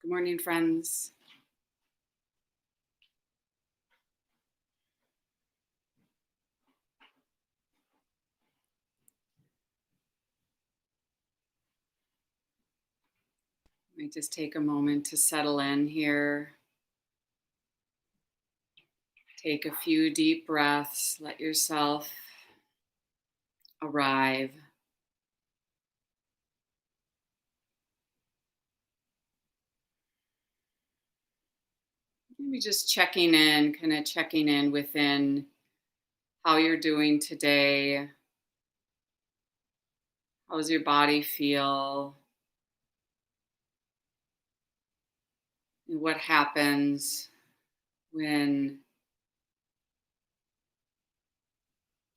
Good morning, friends. Let me just take a moment to settle in here. Take a few deep breaths. Let yourself arrive. Maybe just checking in, kind of checking in within how you're doing today. How does your body feel? What happens when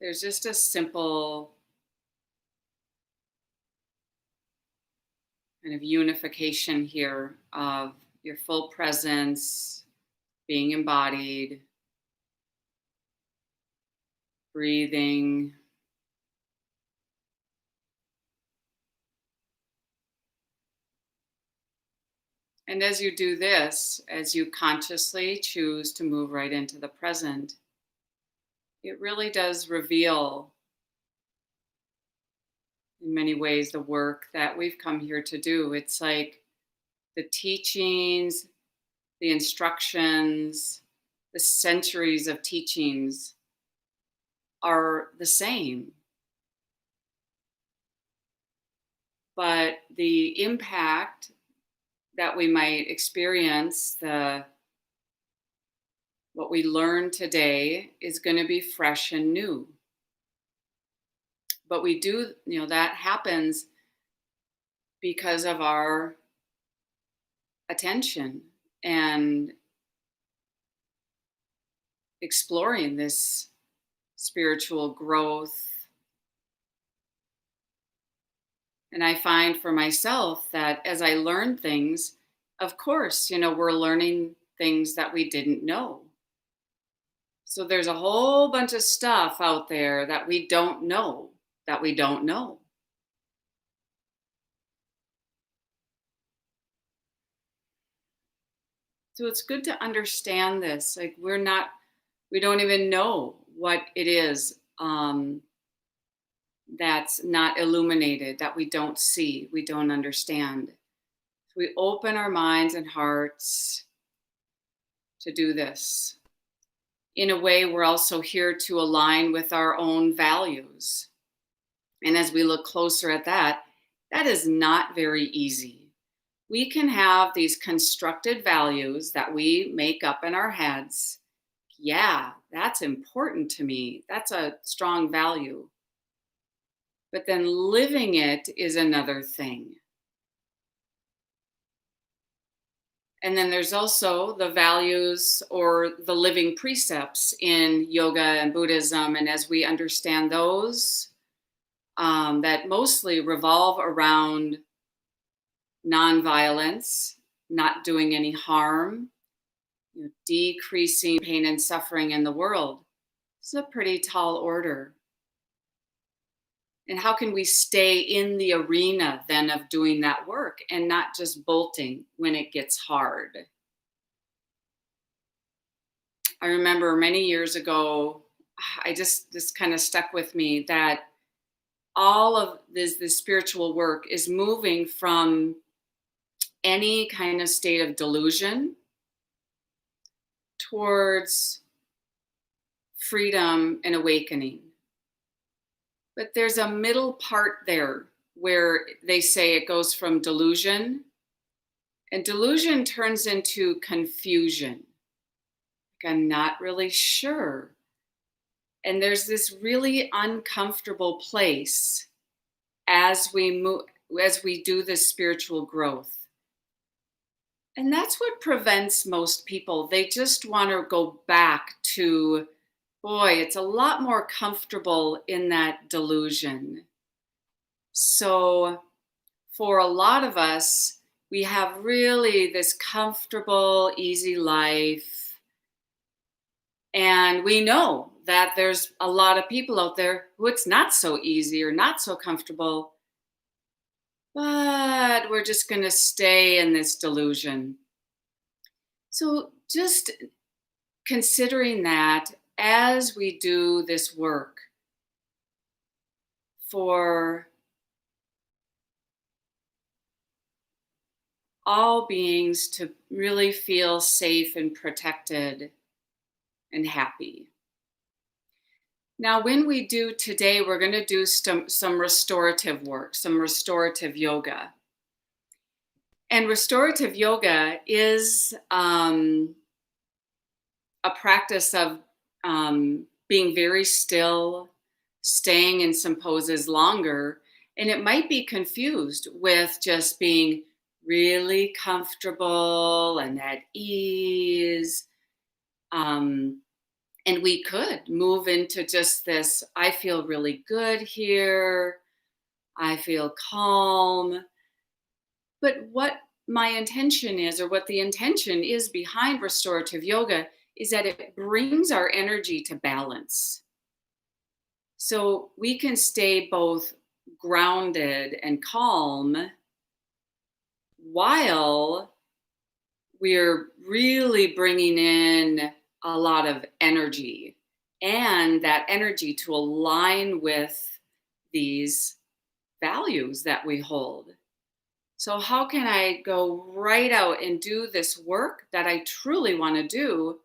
there's just a simple kind of unification here of your full presence being embodied, breathing. And as you do this, as you consciously choose to move right into the present, it really does reveal, in many ways, the work that we've come here to do. It's like the teachings, the instructions, the centuries of teachings are the same. But the impact that we might experience, what we learn today is going to be fresh and new. But we do, that happens because of our attention and exploring this spiritual growth. And I find for myself that as I learn things, of course, we're learning things that we didn't know. So there's a whole bunch of stuff out there that we don't know, that we don't know. So it's good to understand this. Like we don't even know what it is that's not illuminated, that we don't see, we don't understand. So we open our minds and hearts to do this. In a way, we're also here to align with our own values. And as we look closer at that, that is not very easy. We can have these constructed values that we make up in our heads. Yeah, that's important to me. That's a strong value. But then living it is another thing. And then there's also the values or the living precepts in yoga and Buddhism. And as we understand those, that mostly revolve around nonviolence, not doing any harm, decreasing pain and suffering in the world. It's a pretty tall order. And how can we stay in the arena then of doing that work and not just bolting when it gets hard? I remember many years ago, this kind of stuck with me that all of this spiritual work is moving from any kind of state of delusion towards freedom and awakening. But there's a middle part there where they say it goes from delusion, and delusion turns into confusion. Like, I'm not really sure. And there's this really uncomfortable place as we move, as we do this spiritual growth. And that's what prevents most people. They just want to go back to, boy, it's a lot more comfortable in that delusion. So for a lot of us, we have really this comfortable, easy life. And we know that there's a lot of people out there who it's not so easy or not so comfortable. but we're just going to stay in this delusion. So just considering that as we do this work for all beings to really feel safe and protected and happy. Now, when we do today, we're going to do some restorative work, some restorative yoga. And restorative yoga is a practice of being very still, staying in some poses longer. And it might be confused with just being really comfortable and at ease. And we could move into just this, I feel really good here. I feel calm. But what my intention is, or what the intention is behind restorative yoga, is that it brings our energy to balance. So we can stay both grounded and calm while we're really bringing in a lot of energy, and that energy to align with these values that we hold. So how can I go right out and do this work that I truly want to do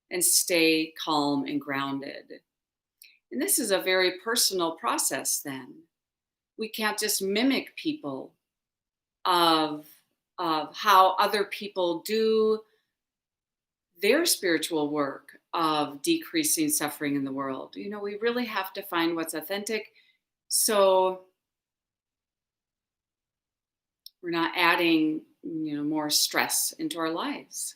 and stay calm and grounded? And this is a very personal process then. We can't just mimic people of how other people do their spiritual work of decreasing suffering in the world. We really have to find what's authentic. So we're not adding, more stress into our lives.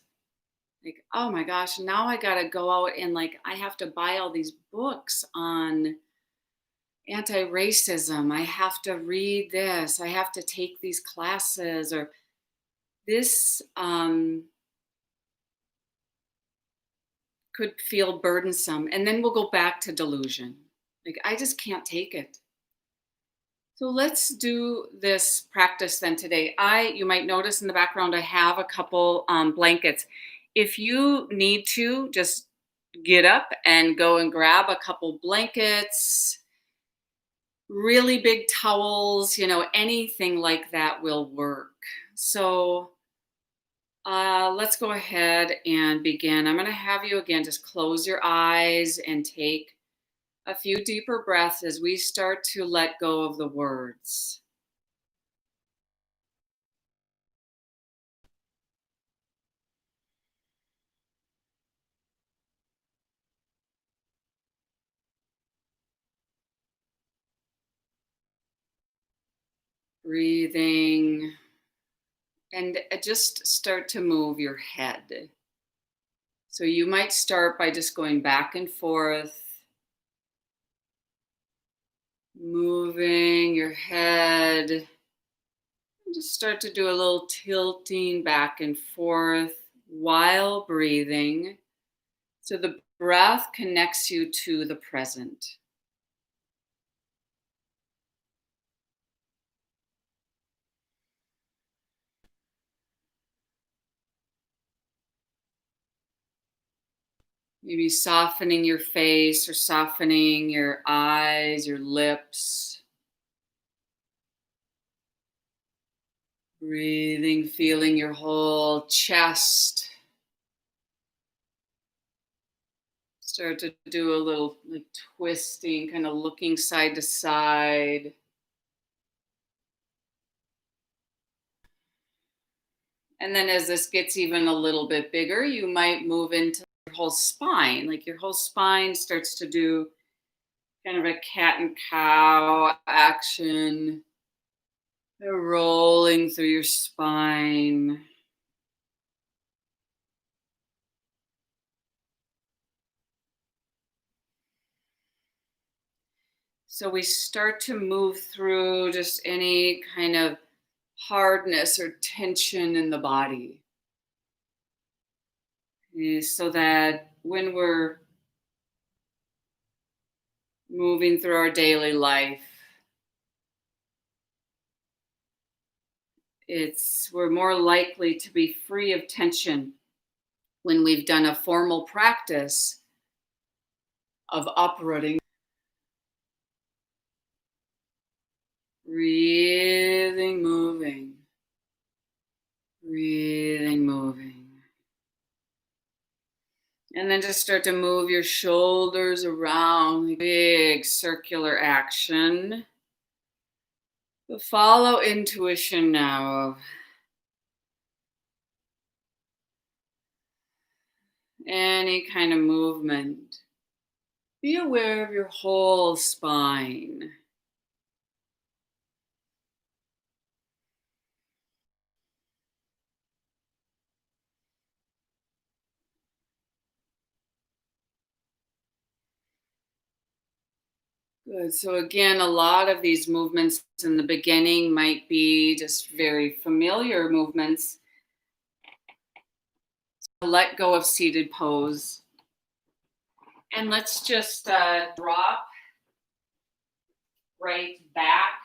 Like, oh my gosh, now I got to go out and I have to buy all these books on anti-racism. I have to read this. I have to take these classes, or this could feel burdensome. And then we'll go back to delusion. Like, I just can't take it. So let's do this practice then today. You might notice in the background, I have a couple blankets. If you need to, just get up and go and grab a couple blankets, really big towels, anything like that will work. So let's go ahead and begin. I'm going to have you again, just close your eyes and take a few deeper breaths as we start to let go of the words. Breathing, and just start to move your head. So you might start by just going back and forth, moving your head, and just start to do a little tilting back and forth while breathing. So the breath connects you to the present. Maybe softening your face or softening your eyes, your lips. Breathing, feeling your whole chest. Start to do a little twisting, kind of looking side to side. And then as this gets even a little bit bigger, you might move into your whole spine. Like your whole spine starts to do kind of a cat and cow action, rolling through your spine. So we start to move through just any kind of hardness or tension in the body. So that when we're moving through our daily life, We're more likely to be free of tension when we've done a formal practice of uprooting. Breathing, moving. Breathing, moving. And then just start to move your shoulders around, big circular action. But follow intuition now of any kind of movement. Be aware of your whole spine. Good. So again, a lot of these movements in the beginning might be just very familiar movements. Let go of seated pose. And let's just drop right back,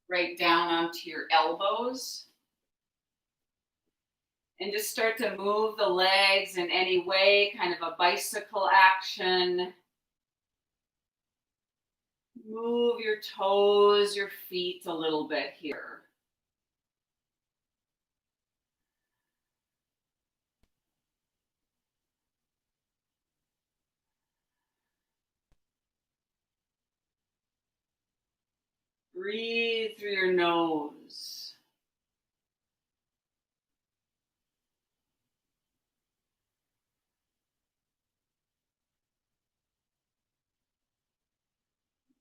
right down onto your elbows. And just start to move the legs in any way, kind of a bicycle action. Move your toes, your feet a little bit here. Breathe through your nose.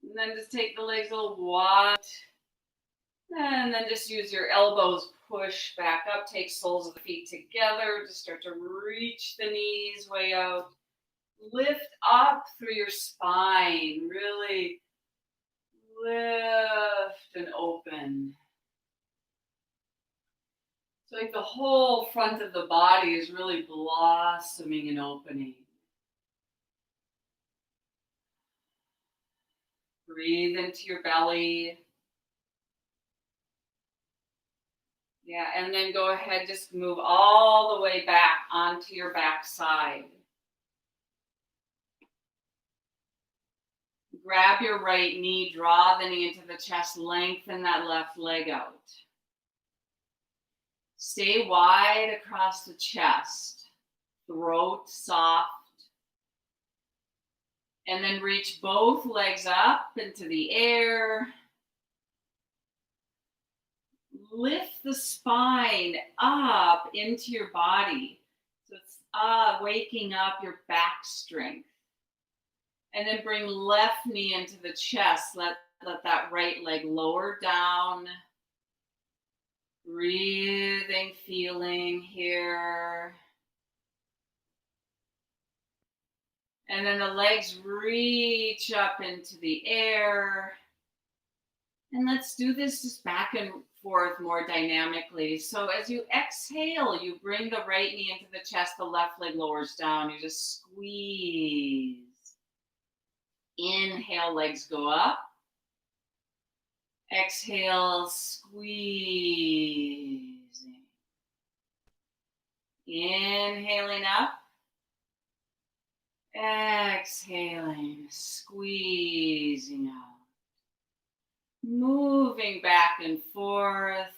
And then just take the legs a little wide. And then just use your elbows, push back up, take soles of the feet together. Just start to reach the knees way out. Lift up through your spine. Really lift and open. So like the whole front of the body is really blossoming and opening. Breathe into your belly. Yeah, and then go ahead, just move all the way back onto your back side. Grab your right knee, draw the knee into the chest, lengthen that left leg out. Stay wide across the chest, throat soft. And then reach both legs up into the air. Lift the spine up into your body. So it's waking up your back strength. And then bring left knee into the chest. Let that right leg lower down. Breathing, feeling here. And then the legs reach up into the air. And let's do this just back and forth more dynamically. So as you exhale, you bring the right knee into the chest, the left leg lowers down. You just squeeze. Inhale, legs go up. Exhale, squeezing. Inhaling up. Exhaling, squeezing out. Moving back and forth.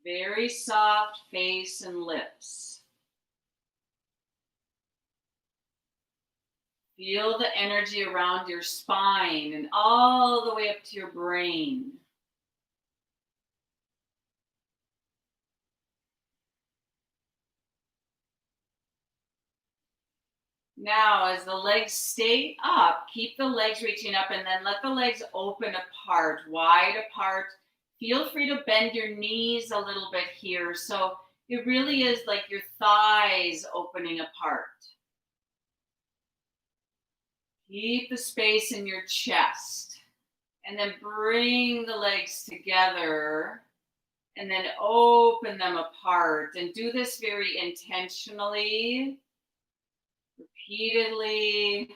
Very soft face and lips. Feel the energy around your spine and all the way up to your brain. Now, as the legs stay up, keep the legs reaching up and then let the legs open apart, wide apart. Feel free to bend your knees a little bit here. So It really is like your thighs opening apart. Keep the space in your chest. And then bring the legs together and then open them apart. And do this very intentionally, repeatedly.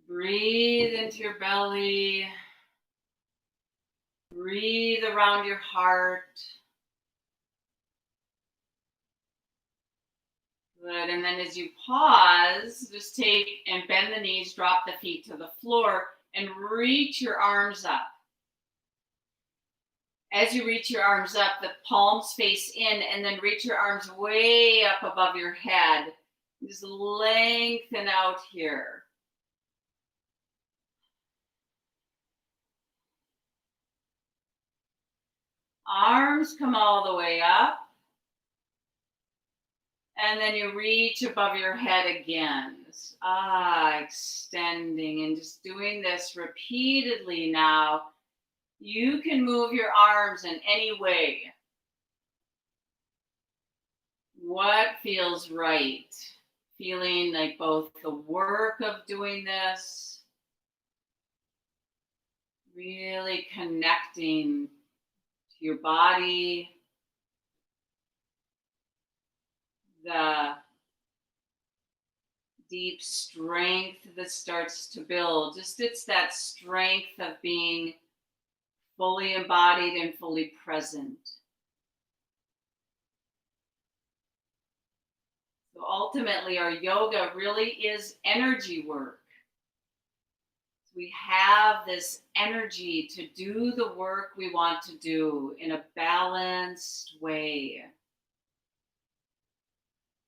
Breathe into your belly. Breathe around your heart. Good. And then as you pause, just take and bend the knees, drop the feet to the floor, and reach your arms up. As you reach your arms up, the palms face in, and then reach your arms way up above your head. Just lengthen out here. Arms come all the way up. And then you reach above your head again. Extending and just doing this repeatedly now. You can move your arms in any way. What feels right? Feeling like both the work of doing this, really connecting to your body, the deep strength that starts to build. Just it's that strength of being fully embodied and fully present. So ultimately, our yoga really is energy work. We have this energy to do the work we want to do in a balanced way.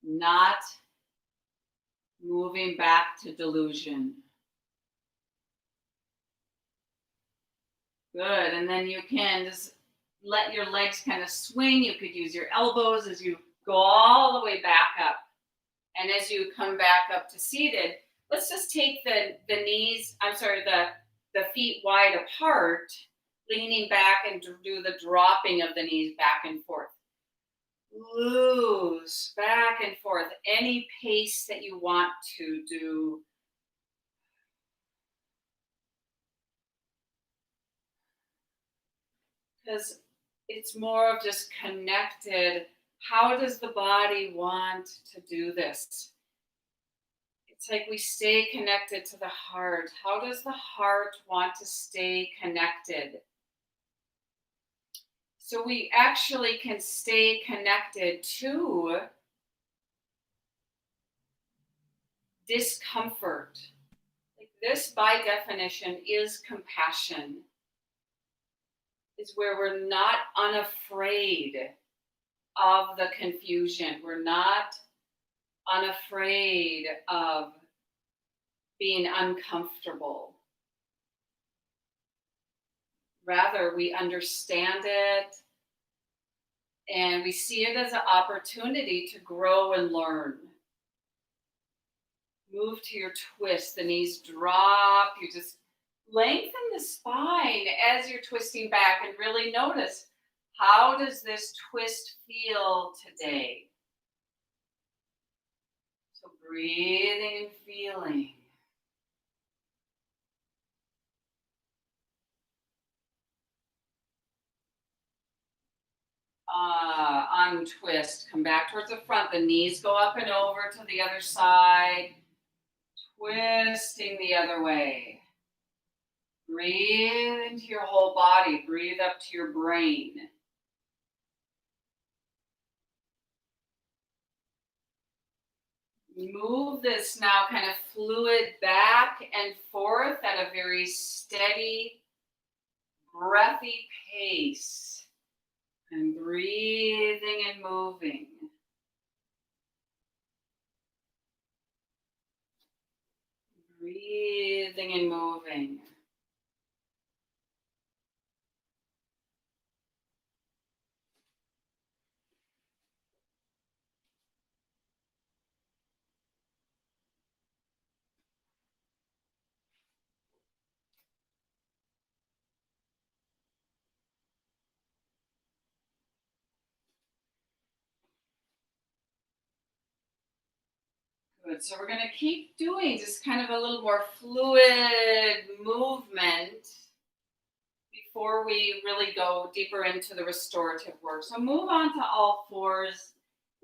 Not moving back to delusion. Good. And then you can just let your legs kind of swing. You could use your elbows as you go all the way back up. And as you come back up to seated, let's just take the feet wide apart, leaning back and do the dropping of the knees back and forth. Loose back and forth, any pace that you want to do. Because it's more of just connected. How does the body want to do this? It's like we stay connected to the heart. How does the heart want to stay connected? So we actually can stay connected to discomfort. Like this, by definition, is compassion. Is where we're not unafraid of the confusion. We're not unafraid of being uncomfortable. Rather, we understand it and we see it as an opportunity to grow and learn. Move to your twist, the knees drop, you just lengthen the spine as you're twisting back and really notice, how does this twist feel today? So breathing and feeling. Untwist, come back towards the front, the knees go up and over to the other side, twisting the other way. Breathe into your whole body, breathe up to your brain. Move this now kind of fluid back and forth at a very steady, breathy pace. And breathing and moving. Breathing and moving. Good. So we're going to keep doing just kind of a little more fluid movement before we really go deeper into the restorative work. So move on to all fours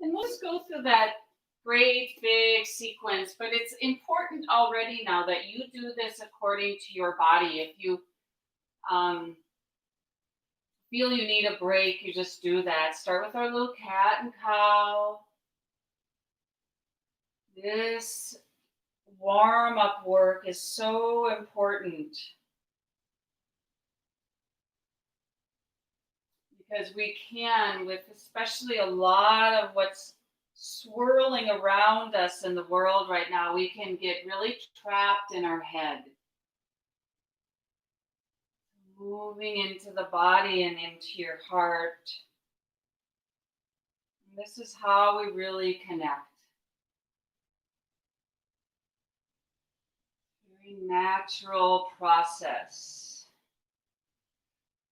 and we'll just go through that great big sequence. But it's important already now that you do this according to your body. If you feel you need a break, you just do that. Start with our little cat and cow. This warm up work is so important because we can, with especially a lot of what's swirling around us in the world right now, we can get really trapped in our head. Moving into the body and into your heart. And this is how we really connect. Very natural process.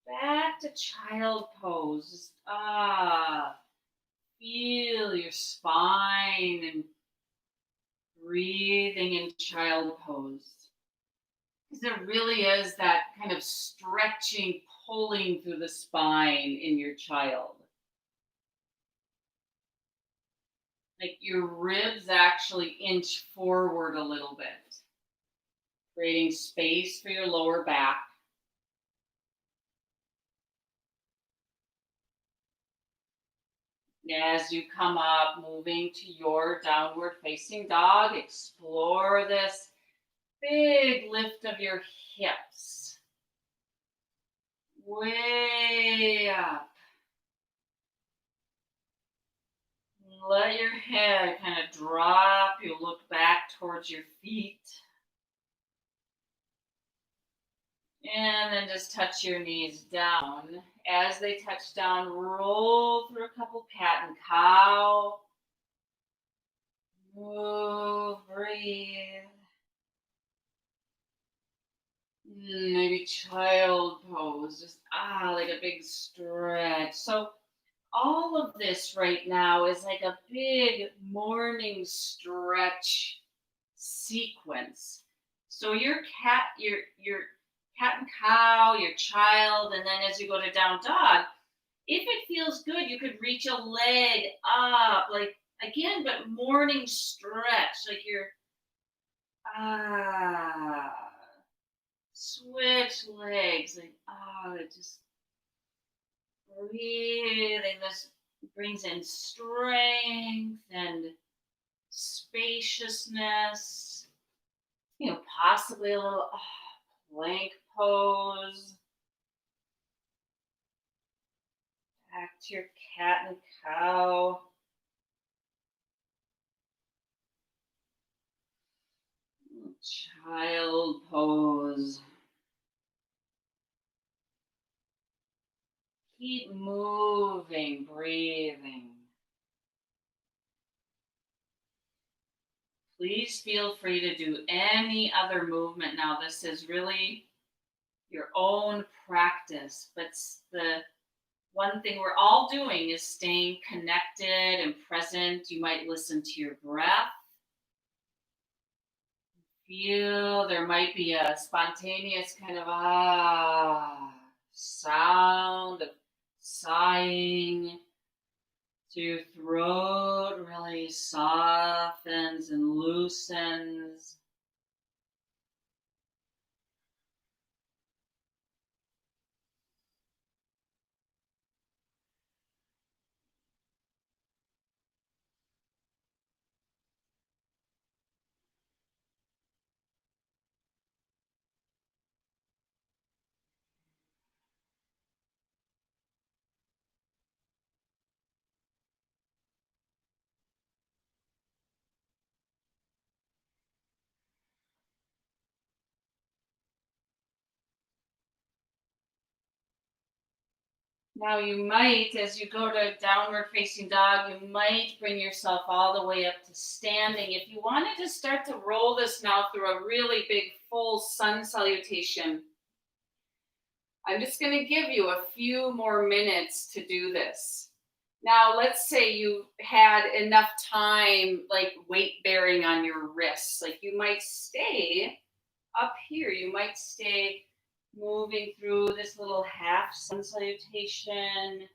Back to child pose. Feel your spine and breathing in child pose. Because there really is that kind of stretching, pulling through the spine in your child. Like your ribs actually inch forward a little bit, creating space for your lower back. As you come up, moving to your downward facing dog, explore this big lift of your hips. Way up. Let your head kind of drop. You look back towards your feet. And then just touch your knees down. As they touch down, roll through a couple cat and cow. Move, breathe. Maybe child pose, just like a big stretch. So all of this right now is like a big morning stretch sequence. So your cat and cow, your child, and then as you go to down dog, if it feels good, you could reach a leg up, like again, but morning stretch, like you're switch legs, like just breathing. This brings in strength and spaciousness. Possibly a little plank pose. Back to your cat and cow. Child pose. Keep moving, breathing. Please feel free to do any other movement now. This is really your own practice, but the one thing we're all doing is staying connected and present. You might listen to your breath. Feel there might be a spontaneous kind of sound of sighing. So your throat really softens and loosens. Now you might, as you go to downward facing dog, you might bring yourself all the way up to standing. If you wanted to start to roll this now through a really big full sun salutation, I'm just going to give you a few more minutes to do this. Now, let's say you had enough time, like weight bearing on your wrists. Like you might stay up here, you might stay moving through this little half sun salutation.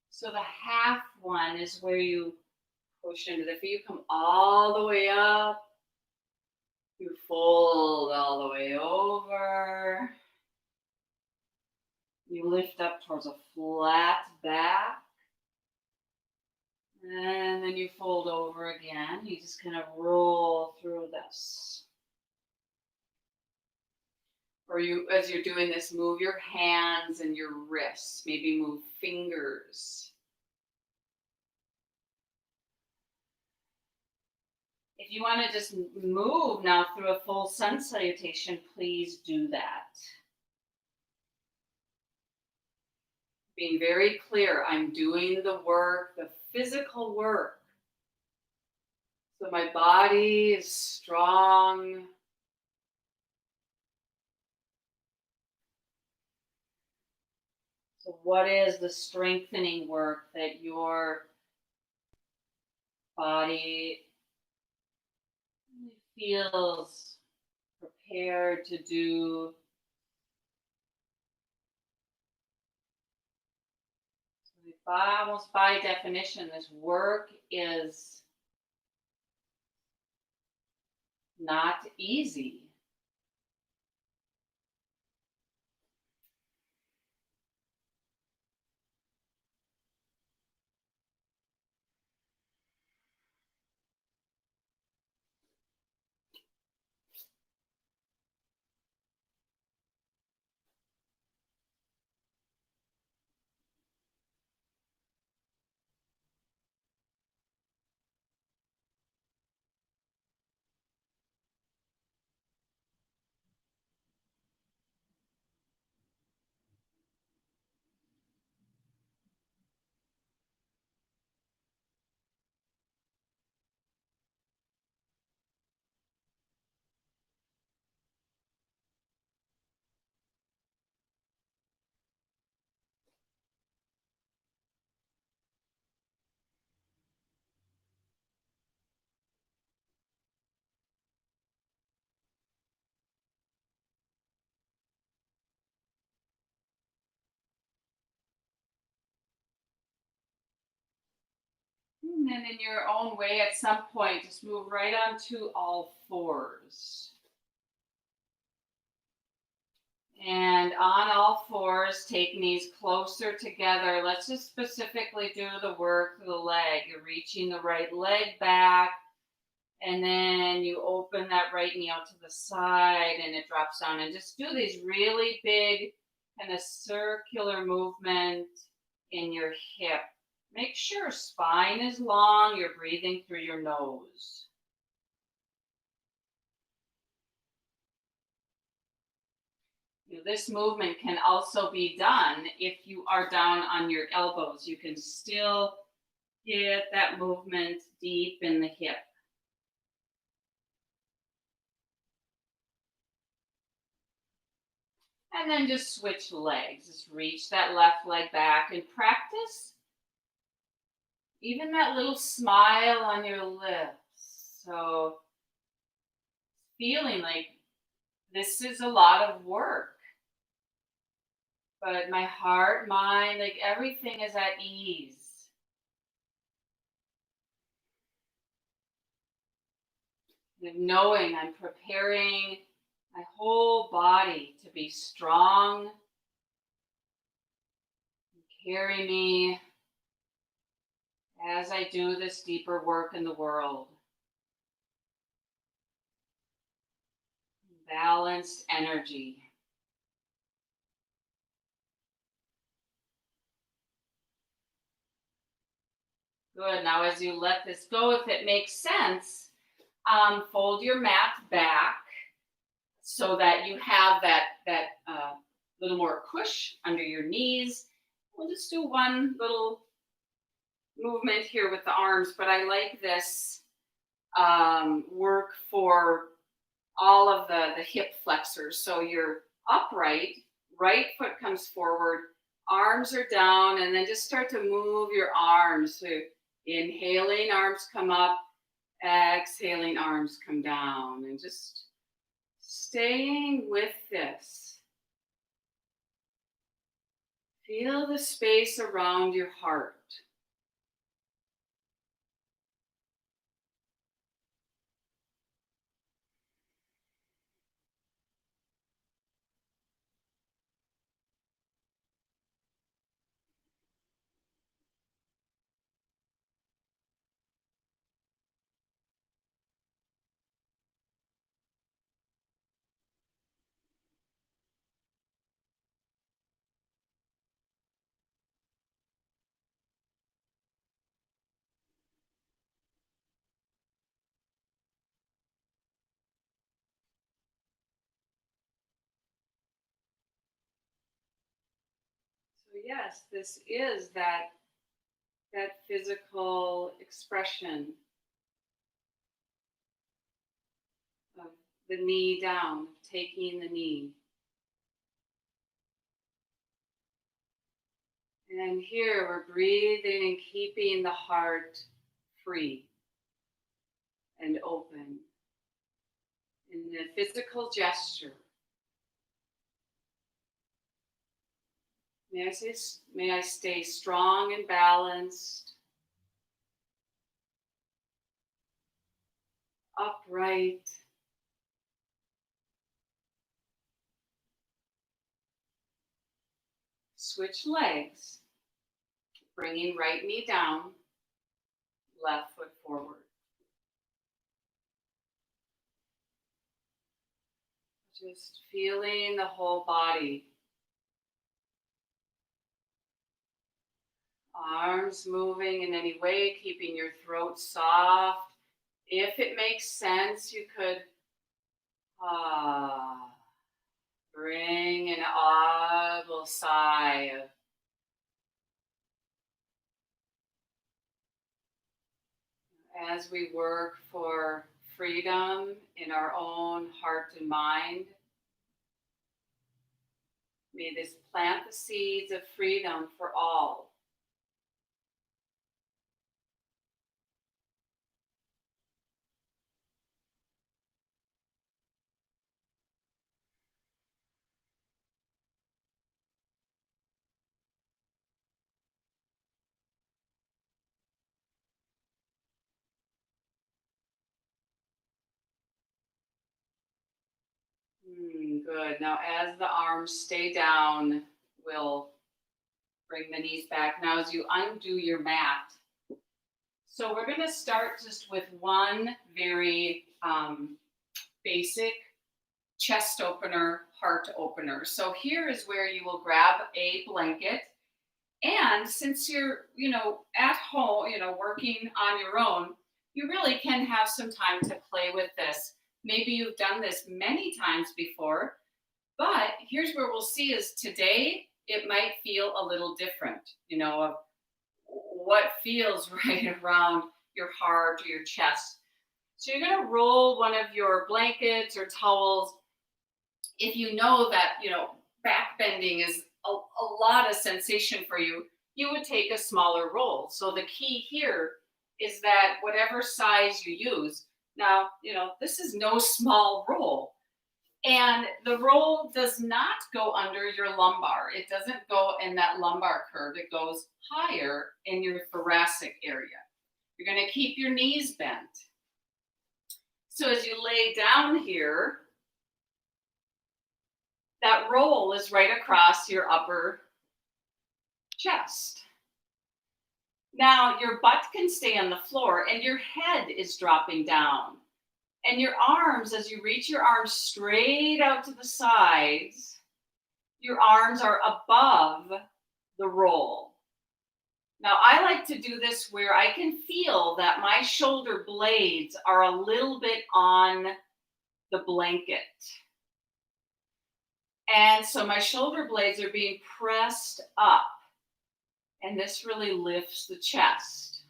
So the half one is where you push into the feet. You come all the way up, you fold all the way over, you lift up towards a flat back. And then you fold over again. You just kind of roll through this. Or you, as you're doing this, move your hands and your wrists. Maybe move fingers. If you want to just move now through a full sun salutation, please do that. Being very clear, I'm doing the work, the physical work. So my body is strong. So what is the strengthening work that your body feels prepared to do? So almost by definition, this work is not easy. And then in your own way, at some point, just move right onto all fours. And on all fours, take knees closer together. Let's just specifically do the work to the leg. You're reaching the right leg back, and then you open that right knee out to the side, and it drops down. And just do these really big kind of circular movement in your hip. Make sure spine is long. You're breathing through your nose. This movement can also be done if you are down on your elbows. You can still get that movement deep in the hip. And then just switch legs. Just reach that left leg back and practice even that little smile on your lips. So feeling like this is a lot of work. But my heart, mind, like everything is at ease. Knowing I'm preparing my whole body to be strong, and carry me as I do this deeper work in the world. Balanced energy. Good. Now, as you let this go, if it makes sense, fold your mat back so that you have that little more push under your knees. We'll just do one little movement here with the arms, but I like this work for all of the hip flexors. So you're upright, right foot comes forward, Arms are down, and then just start to move your arms. So inhaling, arms come up, exhaling, arms come down, and just staying with this. Feel the space around your heart. So yes, this is that physical expression of the knee down, taking the knee. And here we're breathing and keeping the heart free and open in the physical gesture. May I stay strong and balanced, upright, switch legs, bringing right knee down, left foot forward. Just feeling the whole body. Arms moving in any way, keeping your throat soft. If it makes sense, you could bring an audible sigh of as we work for freedom in our own heart and mind. May this plant the seeds of freedom for all. Good. Now, as the arms stay down, we'll bring the knees back. Now, as you undo your mat, so we're going to start just with one very basic chest opener, heart opener. So here is where you will grab a blanket. And since you're, at home, working on your own, you really can have some time to play with this. Maybe you've done this many times before, but here's where we'll see is today it might feel a little different, of what feels right around your heart or your chest. So you're going to roll one of your blankets or towels. If you know that, back bending is a lot of sensation for you, you would take a smaller roll. So the key here is that whatever size you use, now, this is no small roll. And the roll does not go under your lumbar. It doesn't go in that lumbar curve. It goes higher in your thoracic area. You're going to keep your knees bent. So as you lay down here, that roll is right across your upper chest. Now your butt can stay on the floor and your head is dropping down. And your arms, as you reach your arms straight out to the sides, your arms are above the roll. Now I like to do this where I can feel that my shoulder blades are a little bit on the blanket. And so my shoulder blades are being pressed up. And this really lifts the chest.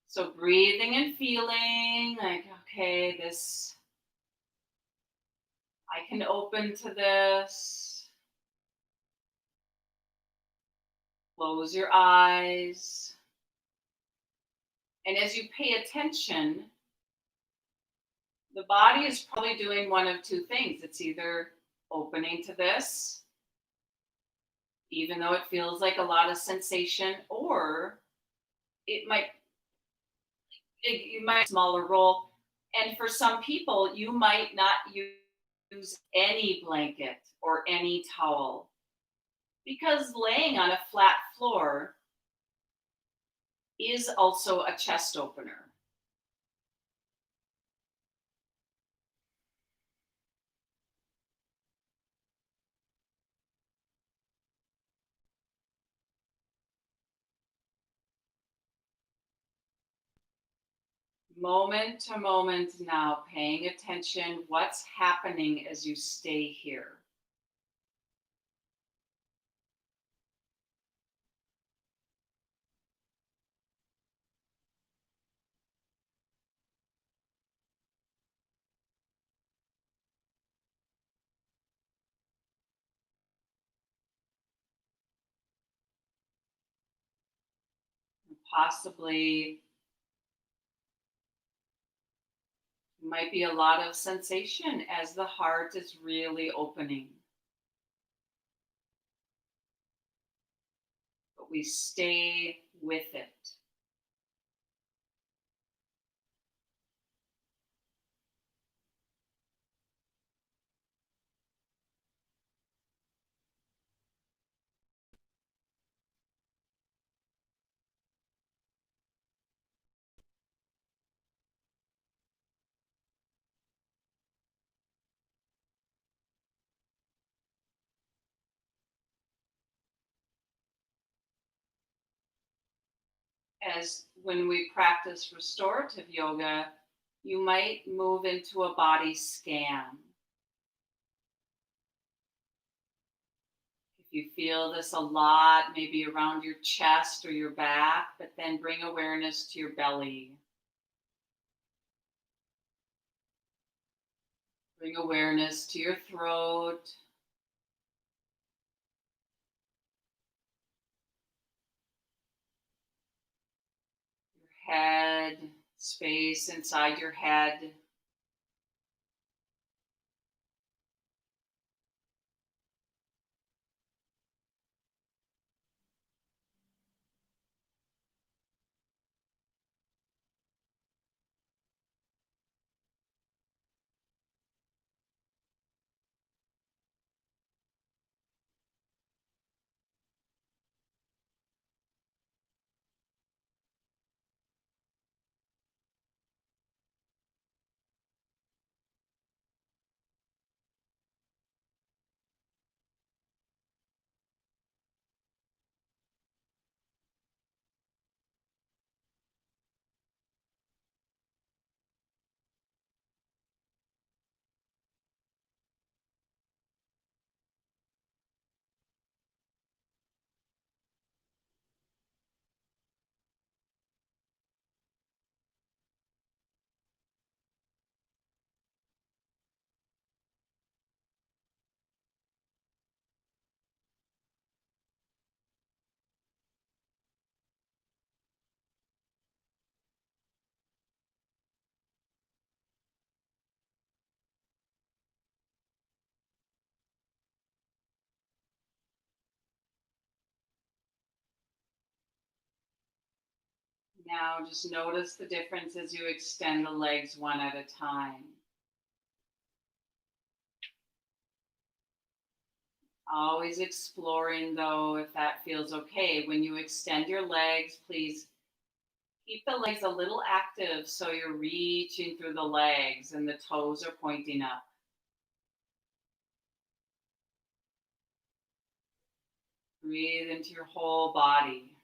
So breathing and feeling like, okay, this, I can open to this. Close your eyes. And as you pay attention, the body is probably doing one of two things. It's either opening to this, even though it feels like a lot of sensation, or it might you might smaller role. And for some people, you might not use any blanket or any towel because laying on a flat floor is also a chest opener. Moment to moment now, paying attention what's happening as you stay here. Possibly might be a lot of sensation as the heart is really opening. But we stay with it. As when we practice restorative yoga, you might move into a body scan. If you feel this a lot, maybe around your chest or your back, but then bring awareness to your belly. Bring awareness to your throat, your head, space inside your head. Now just notice the difference as you extend the legs one at a time. Always exploring though, if that feels okay. When you extend your legs, please keep the legs a little active so you're reaching through the legs and the toes are pointing up. Breathe into your whole body.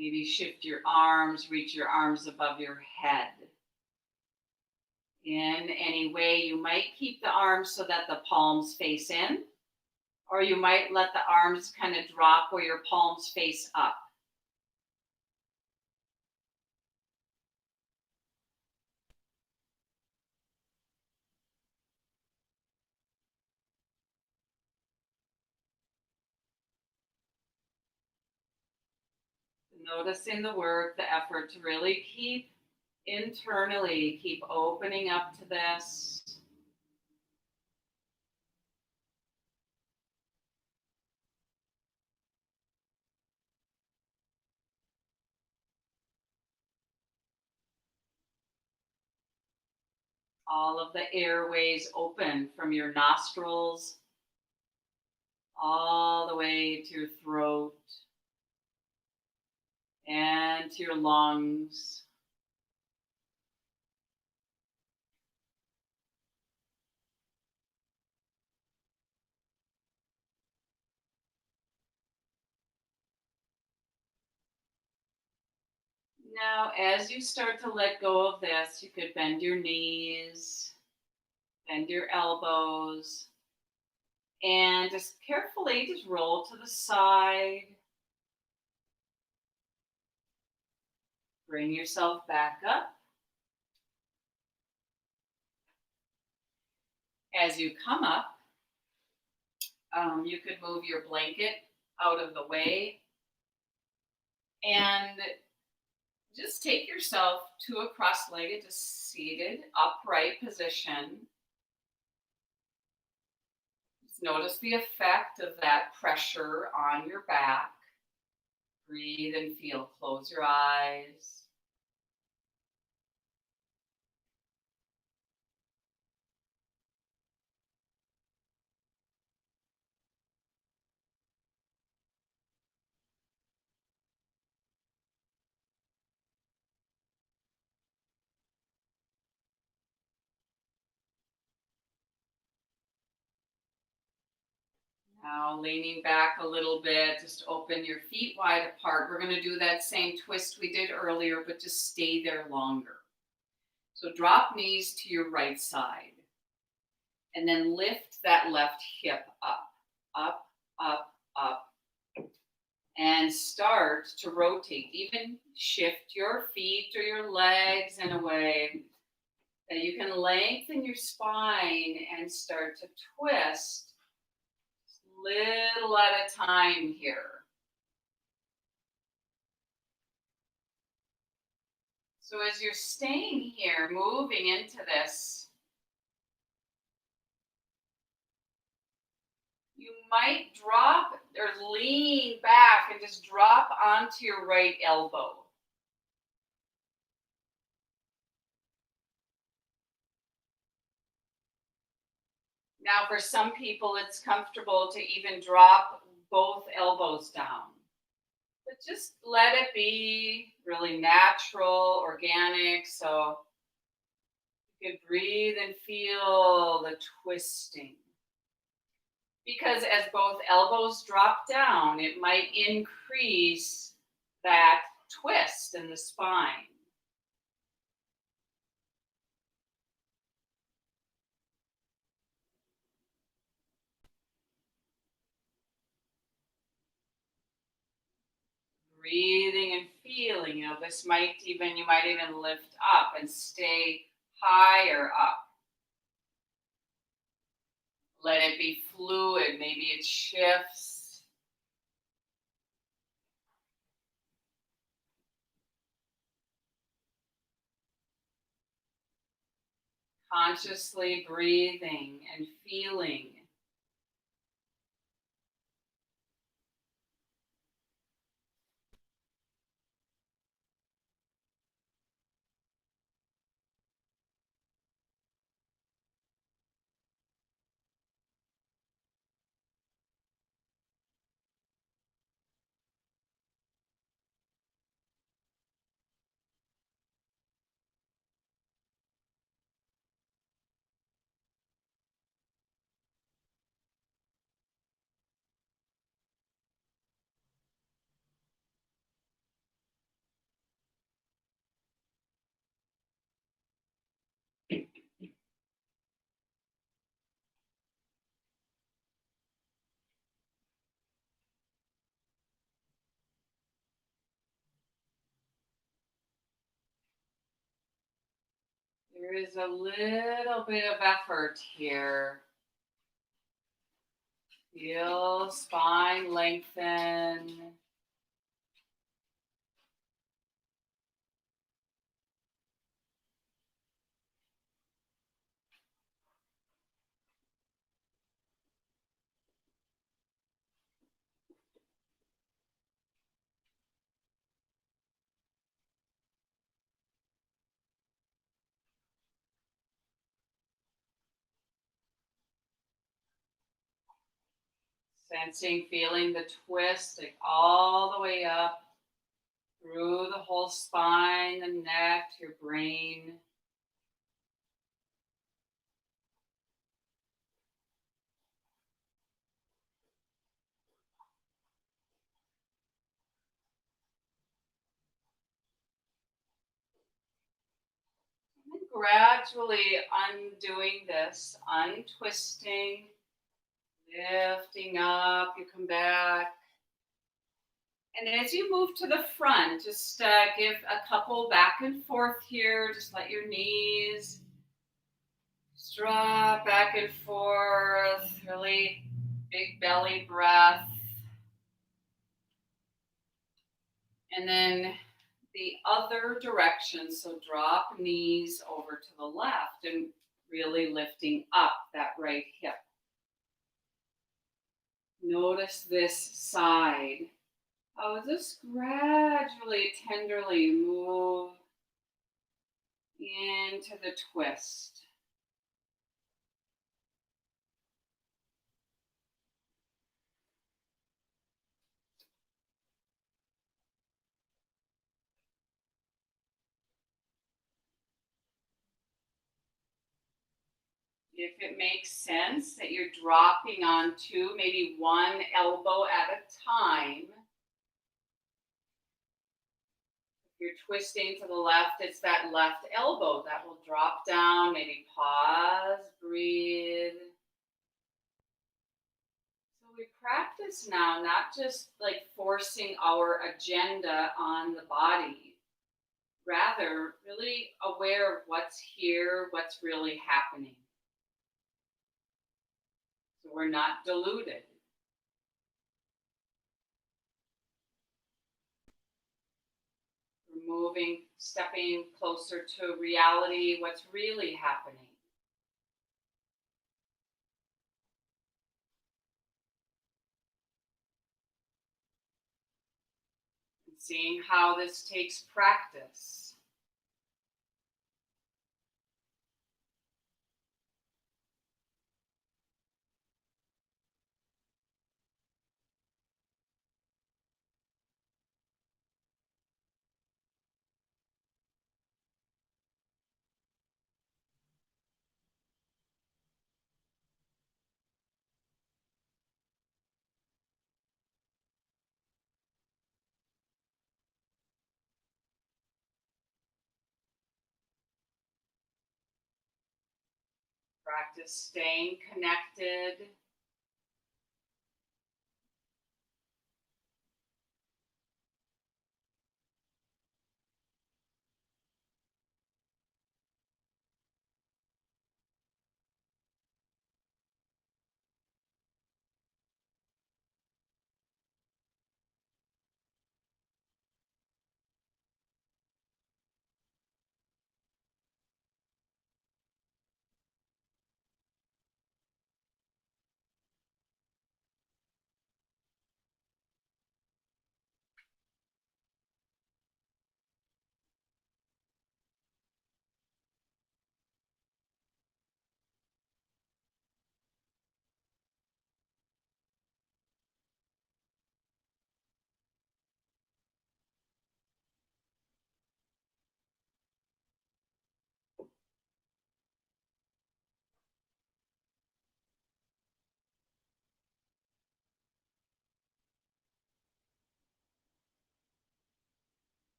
Maybe shift your arms, reach your arms above your head. In any way, you might keep the arms so that the palms face in, or you might let the arms kind of drop where your palms face up. Noticing the work, the effort to really keep internally, keep opening up to this. All of the airways open from your nostrils all the way to your throat and to your lungs. Now, as you start to let go of this, you could bend your knees, bend your elbows, and just carefully just roll to the side. Bring yourself back up. As you come up, you could move your blanket out of the way and just take yourself to a cross-legged, just seated, upright position. Just notice the effect of that pressure on your back. Breathe and feel. Close your eyes. Now leaning back a little bit, just open your feet wide apart. We're going to do that same twist we did earlier, but just stay there longer. So drop knees to your right side and then lift that left hip up, up, up, up, and start to rotate. Even shift your feet or your legs in a way that you can lengthen your spine and start to twist little at a time here. So as you're staying here, moving into this, you might drop or lean back and just drop onto your right elbow. Now, for some people, it's comfortable to even drop both elbows down. But just let it be really natural, organic, so you can breathe and feel the twisting. Because as both elbows drop down, it might increase that twist in the spine. Breathing and feeling, this might even, you might even lift up and stay higher up. Let it be fluid. Maybe it shifts. Consciously breathing and feeling. There is a little bit of effort here. Feel spine lengthen. Sensing, feeling the twist like all the way up through the whole spine, the neck, your brain. And gradually undoing this, untwisting, lifting up, you come back. And as you move to the front, just give a couple back and forth here. Just let your knees drop back and forth. Really big belly breath. And then the other direction. So drop knees over to the left and really lifting up that right hip. Notice this side. Oh, just gradually, tenderly move into the twist. If it makes sense that you're dropping onto maybe one elbow at a time. If you're twisting to the left, it's that left elbow that will drop down. Maybe pause, breathe. So we practice now, not just like forcing our agenda on the body, rather really aware of what's here, what's really happening. So we're not deluded. We're moving, stepping closer to reality, what's really happening. And seeing how this takes practice. Practice staying connected.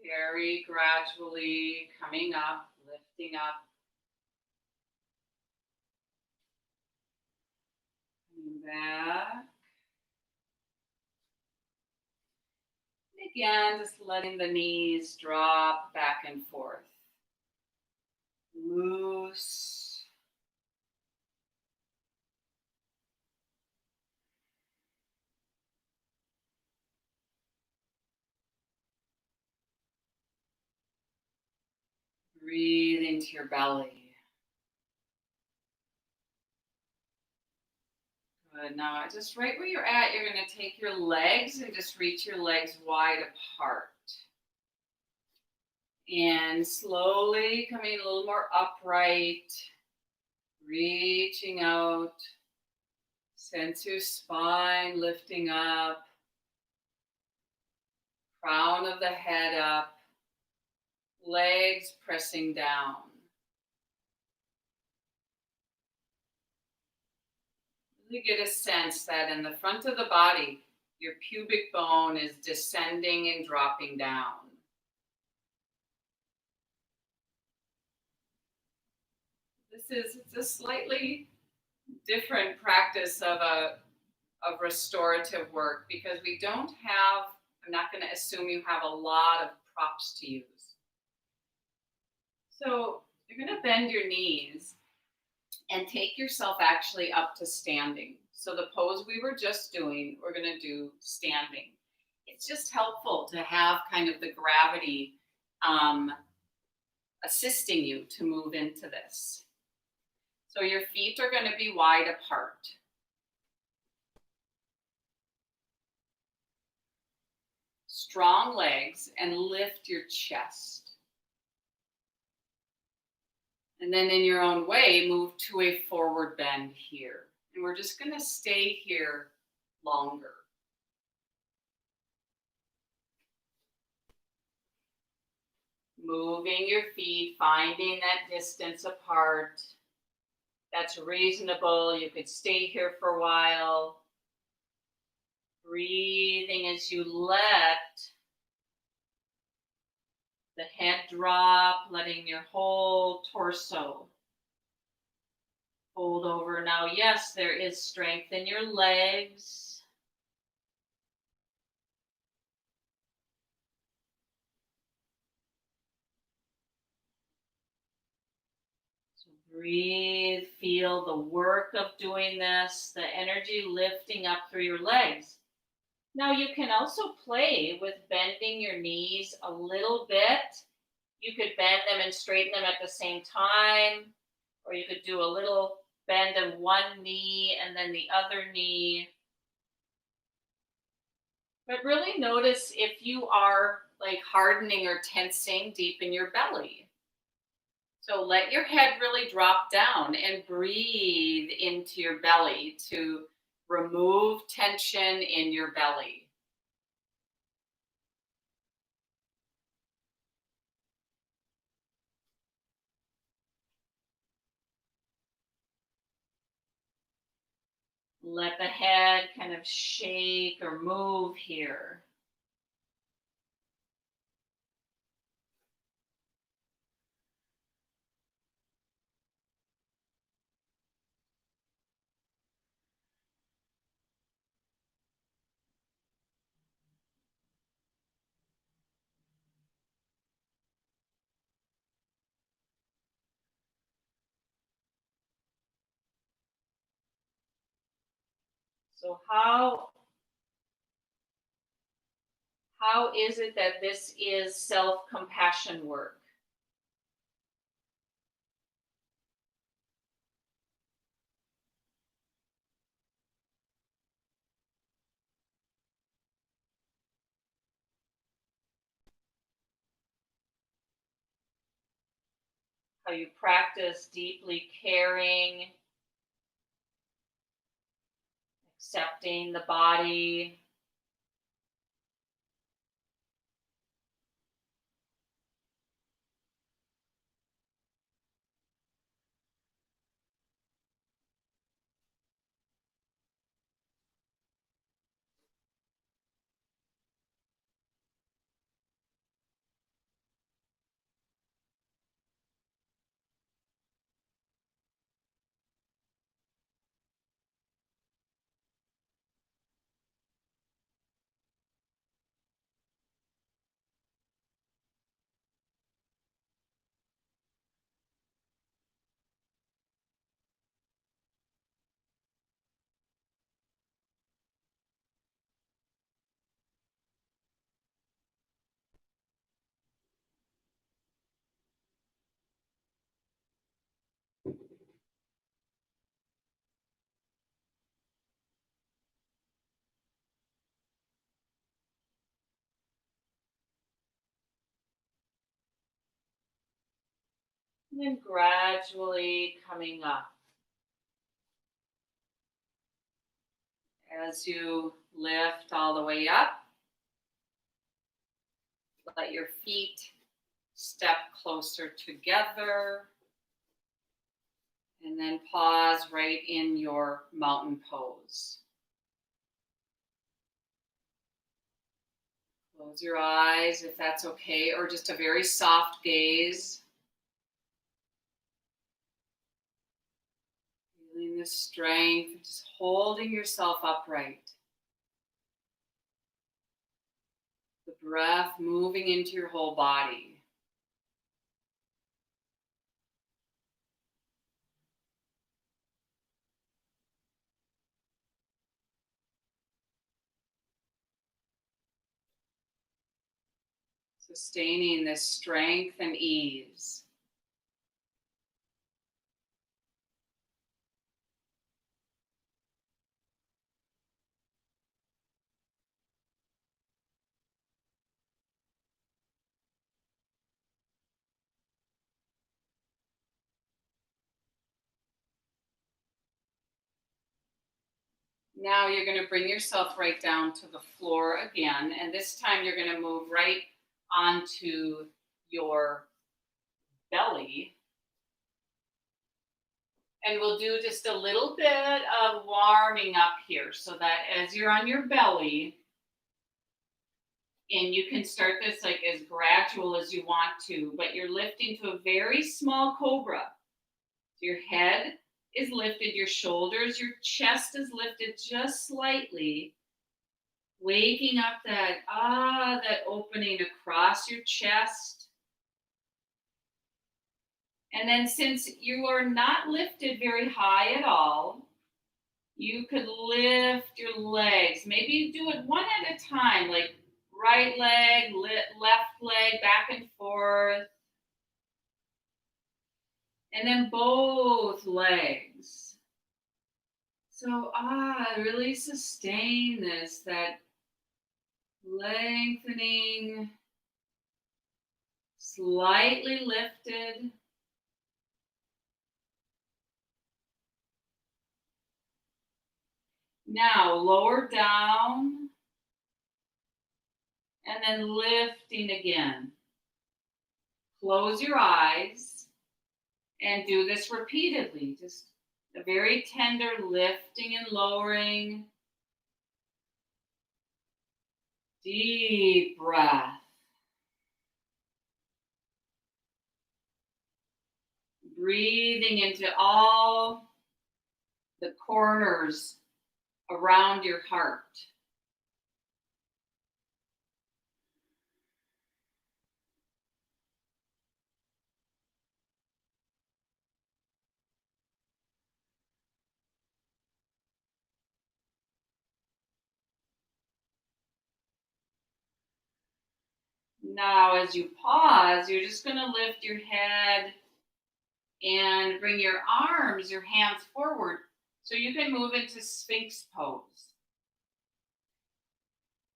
Very gradually coming up, lifting up, coming back. Again, just letting the knees drop back and forth. Loose. Breathe into your belly. Good. Now, just right where you're at, you're going to take your legs and just reach your legs wide apart. And slowly coming a little more upright, reaching out. Sense your spine lifting up, crown of the head up, legs pressing down. Really get a sense that in the front of the body, your pubic bone is descending and dropping down. It's a slightly different practice of restorative work because we don't have, I'm not going to assume you have a lot of props to use. So you're going to bend your knees and take yourself actually up to standing. So the pose we were just doing, we're going to do standing. It's just helpful to have kind of the gravity assisting you to move into this. So your feet are going to be wide apart. Strong legs and lift your chest. And then in your own way, move to a forward bend here. And we're just going to stay here longer. Moving your feet, finding that distance apart. That's reasonable. You could stay here for a while. Breathing as you let the head drop, letting your whole torso fold over. Now, yes, there is strength in your legs. So breathe, feel the work of doing this, the energy lifting up through your legs. Now you can also play with bending your knees a little bit. You could bend them and straighten them at the same time, or you could do a little bend of one knee and then the other knee. But really notice if you are like hardening or tensing deep in your belly. So let your head really drop down and breathe into your belly to remove tension in your belly. Let the head kind of shake or move here. So how is it that this is self-compassion work? How you practice deeply caring, accepting the body. And then gradually coming up. As you lift all the way up, let your feet step closer together. And then pause right in your mountain pose. Close your eyes if that's okay, or just a very soft gaze. Feeling the strength, just holding yourself upright. The breath moving into your whole body. Sustaining this strength and ease. Now you're going to bring yourself right down to the floor again, and this time you're going to move right onto your belly. And we'll do just a little bit of warming up here so that as you're on your belly, and you can start this like as gradual as you want to, but you're lifting to a very small cobra. So your head is lifted, your shoulders, your chest is lifted just slightly, waking up that opening across your chest. And then since you are not lifted very high at all, you could lift your legs. Maybe do it one at a time, like right leg, left leg, back and forth. And then both legs. So, really sustain this, that lengthening, slightly lifted. Now, lower down, and then lifting again. Close your eyes and do this repeatedly. Just a very tender lifting and lowering. Deep breath. Breathing into all the corners around your heart. Now, as you pause, you're just going to lift your head and bring your arms, your hands forward, so you can move into Sphinx pose.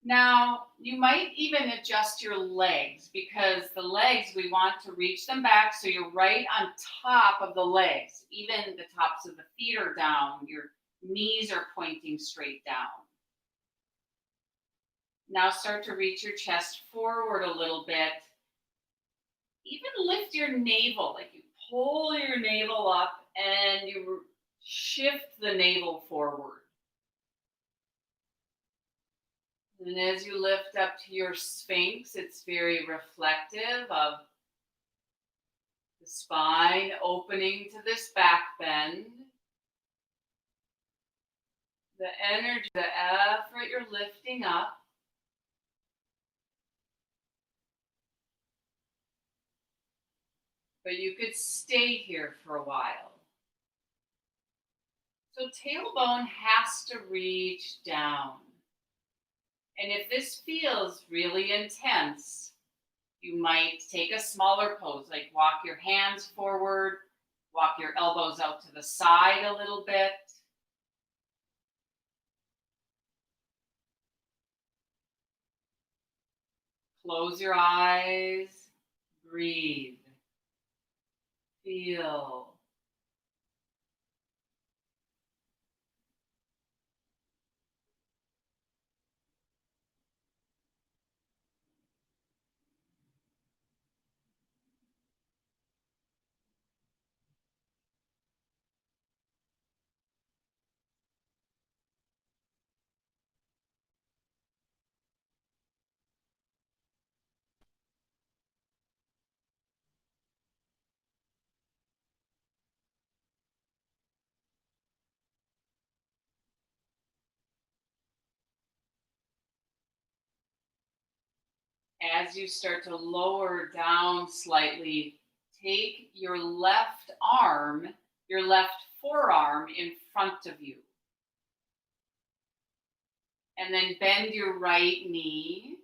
Now, you might even adjust your legs, because the legs, we want to reach them back so you're right on top of the legs. Even the tops of the feet are down. Your knees are pointing straight down. Now start to reach your chest forward a little bit. Even lift your navel, like you pull your navel up and you shift the navel forward. And as you lift up to your Sphinx, it's very reflective of the spine opening to this back bend. The energy, the effort you're lifting up. But you could stay here for a while. So tailbone has to reach down. And if this feels really intense, you might take a smaller pose, like walk your hands forward, walk your elbows out to the side a little bit. Close your eyes, breathe. Feel. As you start to lower down slightly, take your left arm, your left forearm in front of you, and then bend your right knee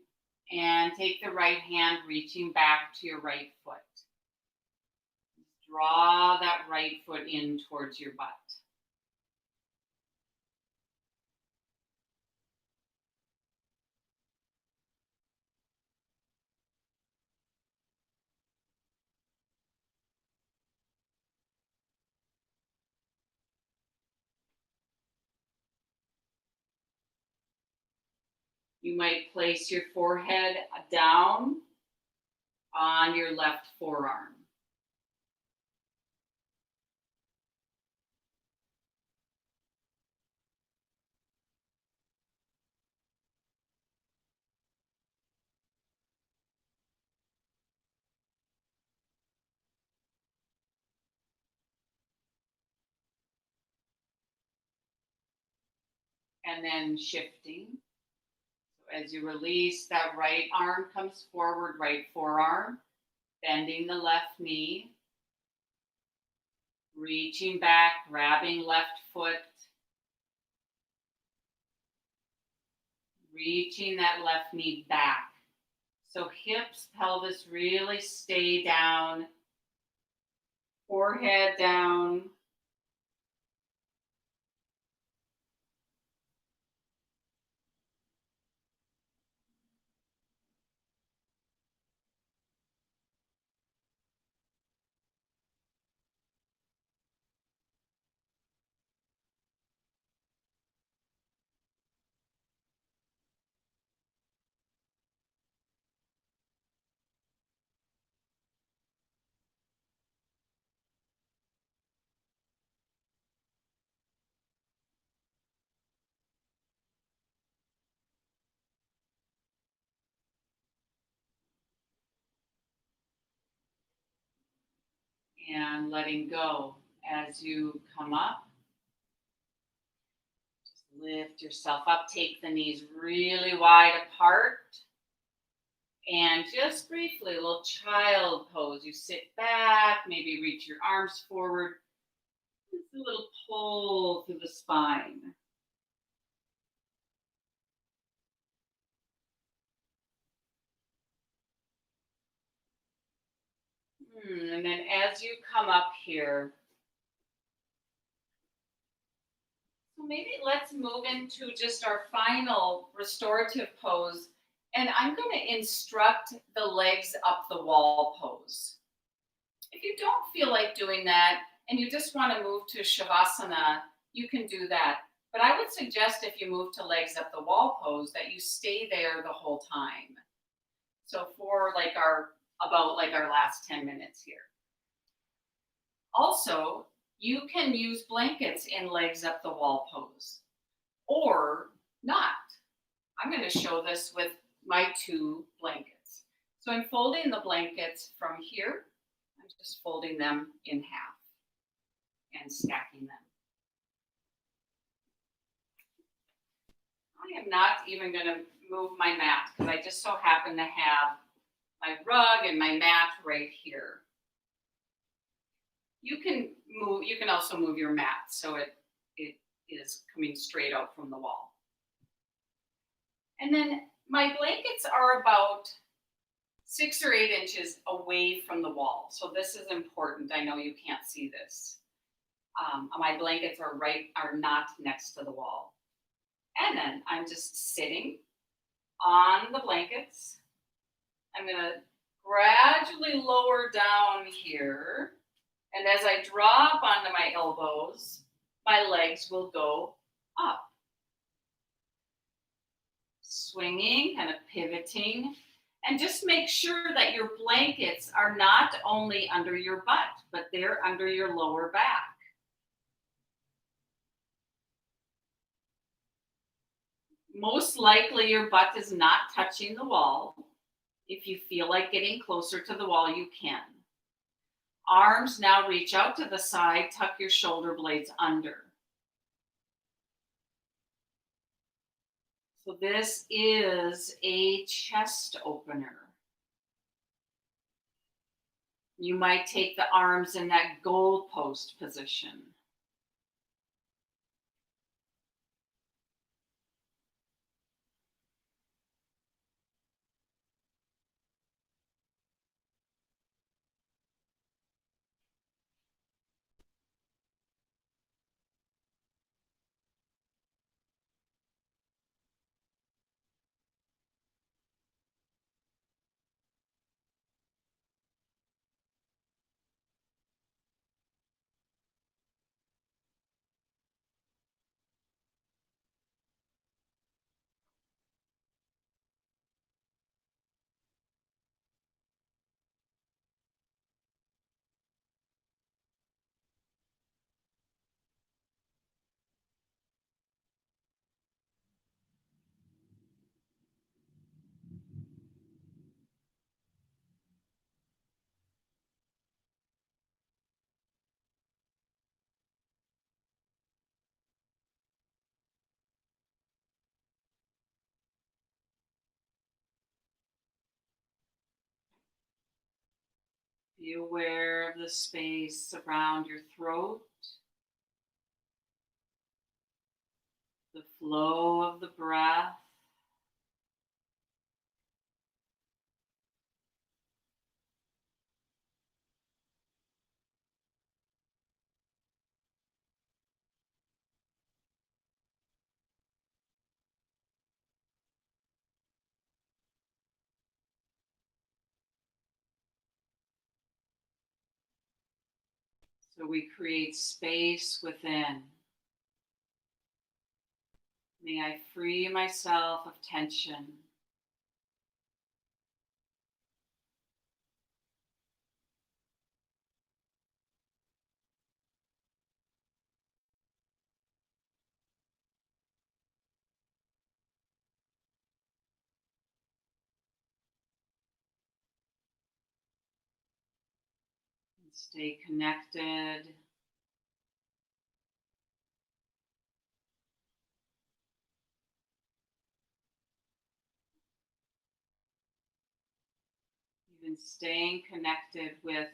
and take the right hand reaching back to your right foot. Draw that right foot in towards your butt. You might place your forehead down on your left forearm. And then shifting. So as you release, that right arm comes forward, right forearm, bending the left knee, reaching back, grabbing left foot, reaching that left knee back. So hips, pelvis really stay down, forehead down. And letting go as you come up. Just lift yourself up, take the knees really wide apart. And just briefly, a little child pose. You sit back, maybe reach your arms forward. Just a little pull through the spine. And then as you come up here, so maybe let's move into just our final restorative pose. And I'm going to instruct the legs up the wall pose. If you don't feel like doing that and you just want to move to Shavasana, you can do that. But I would suggest if you move to legs up the wall pose that you stay there the whole time. So for like our last 10 minutes here. Also, you can use blankets in legs up the wall pose or not. I'm going to show this with my two blankets. So I'm folding the blankets from here. I'm just folding them in half and stacking them. I am not even going to move my mat because I just so happen to have my rug and my mat right here. You can also move your mat so it is coming straight out from the wall. And then my blankets are about 6 or 8 inches away from the wall. So this is important. I know you can't see this. My blankets are not next to the wall. And then I'm just sitting on the blankets. I'm going to gradually lower down here And as I drop onto my elbows, my legs will go up, swinging, kind of pivoting. And just make sure that your blankets are not only under your butt, but they're under your lower back. Most likely, your butt is not touching the wall. If you feel like getting closer to the wall, you can. Arms now reach out to the side, tuck your shoulder blades under. So this is a chest opener. You might take the arms in that goalpost position. Be aware of the space around your throat, the flow of the breath. So we create space within. May I free myself of tension. And stay connected. Even staying connected with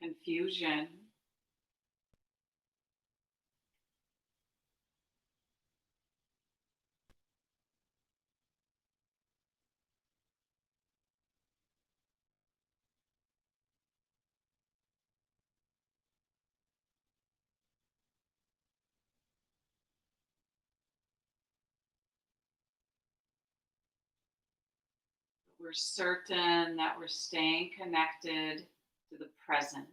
confusion. We're certain that we're staying connected to the present.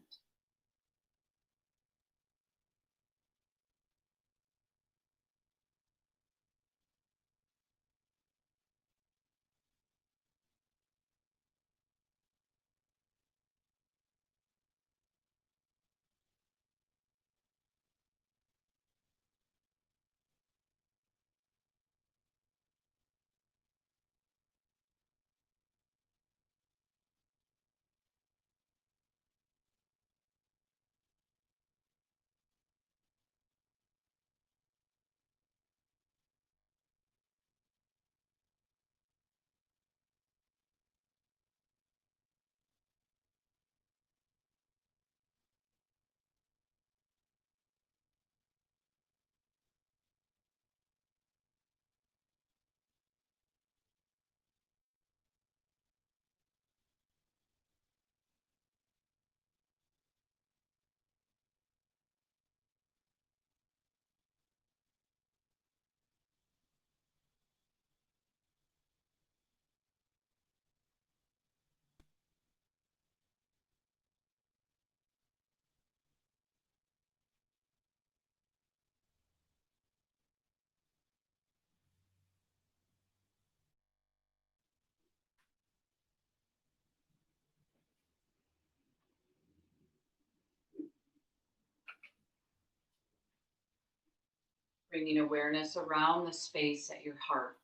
Bringing awareness around the space at your heart.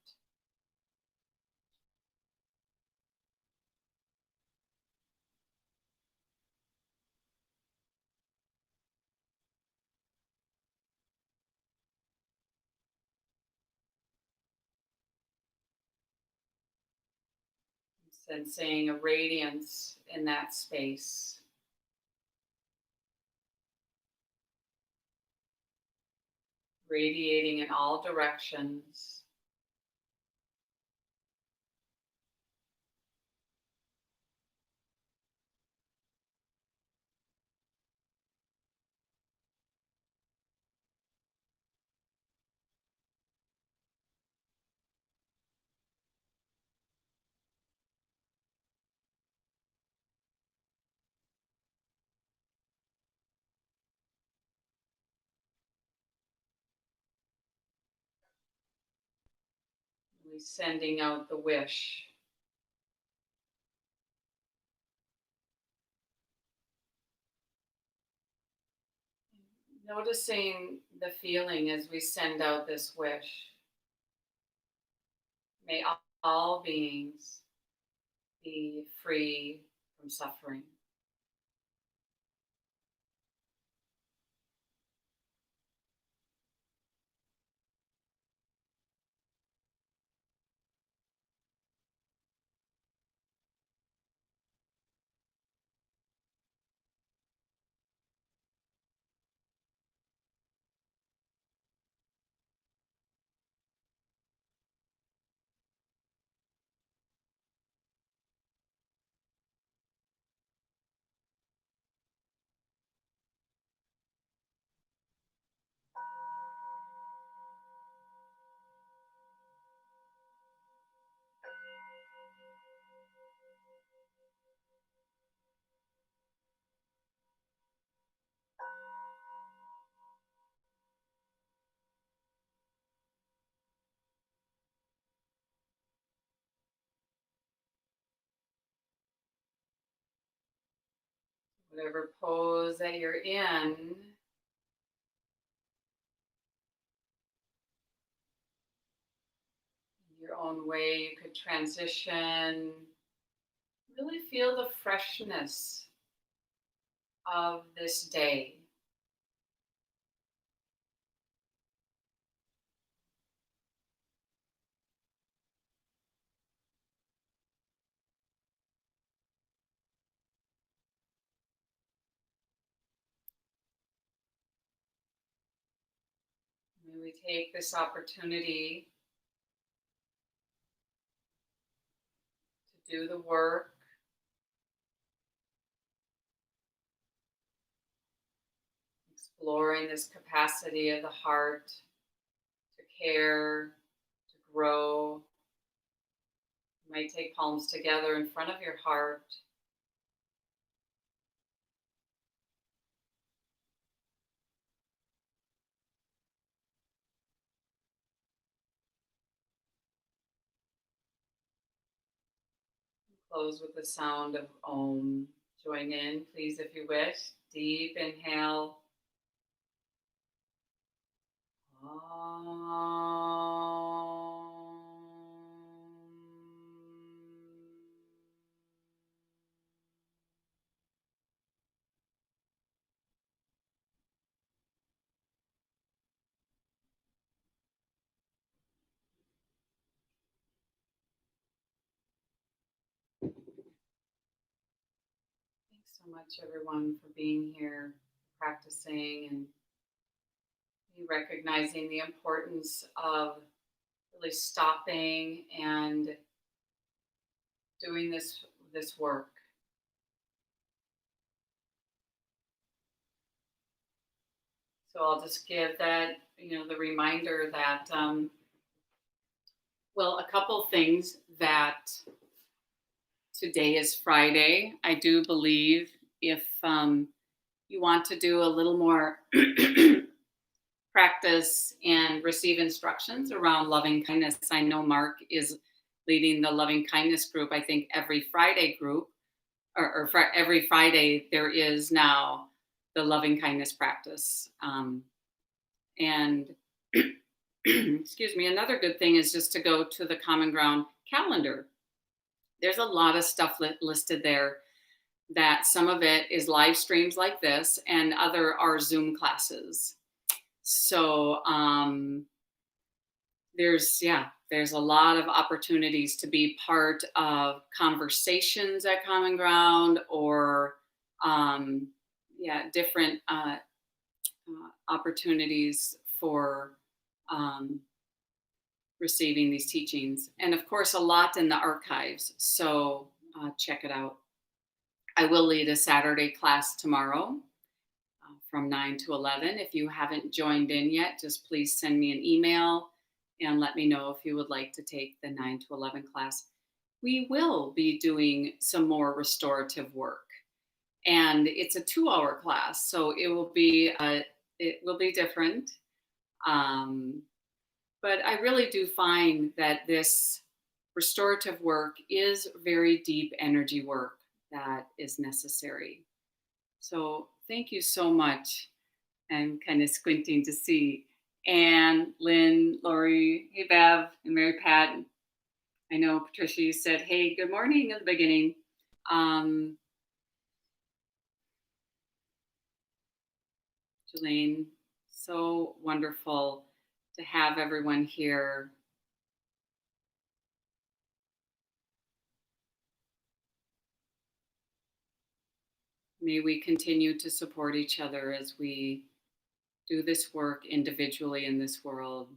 Sensing a radiance in that space. Radiating in all directions. Really sending out the wish. Noticing the feeling as we send out this wish. May all beings be free from suffering. Whatever pose that you're in, your own way, you could transition. Really feel the freshness of this day. May we take this opportunity to do the work, exploring this capacity of the heart to care, to grow. You might take palms together in front of your heart. Close with the sound of Om. Join in, please, if you wish. Deep inhale. Thanks so much, everyone, for being here, practicing, and recognizing the importance of really stopping and doing this work. So I'll just give that, the reminder that, well, a couple things that today is Friday. I do believe if you want to do a little more practice and receive instructions around loving kindness, I know Mark is leading the loving kindness group. I think every Friday group, or for every Friday, there is now the loving kindness practice. And Excuse me. Another good thing is just to go to the Common Ground calendar. There's a lot of stuff listed there, that some of it is live streams like this, and other are Zoom classes. So there's a lot of opportunities to be part of conversations at Common Ground, or um, different opportunities for um, receiving these teachings, and of course a lot in the archives. So check it out. I will lead a Saturday class tomorrow from 9 to 11. If you haven't joined in yet, just please send me an email and let me know if you would like to take the 9 to 11 class. We will be doing some more restorative work, and it's a 2-hour class, so it will be different. Um, but I really do find that this restorative work is very deep energy work that is necessary. So thank you so much. I'm kind of squinting to see Anne, Lynn, Lori, hey Bev, and Mary Pat. I know Patricia, you said, hey, good morning at the beginning. Um, Jelaine, so wonderful to have everyone here. May we continue to support each other as we do this work individually in this world.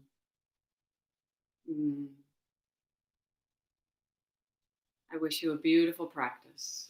I wish you a beautiful practice.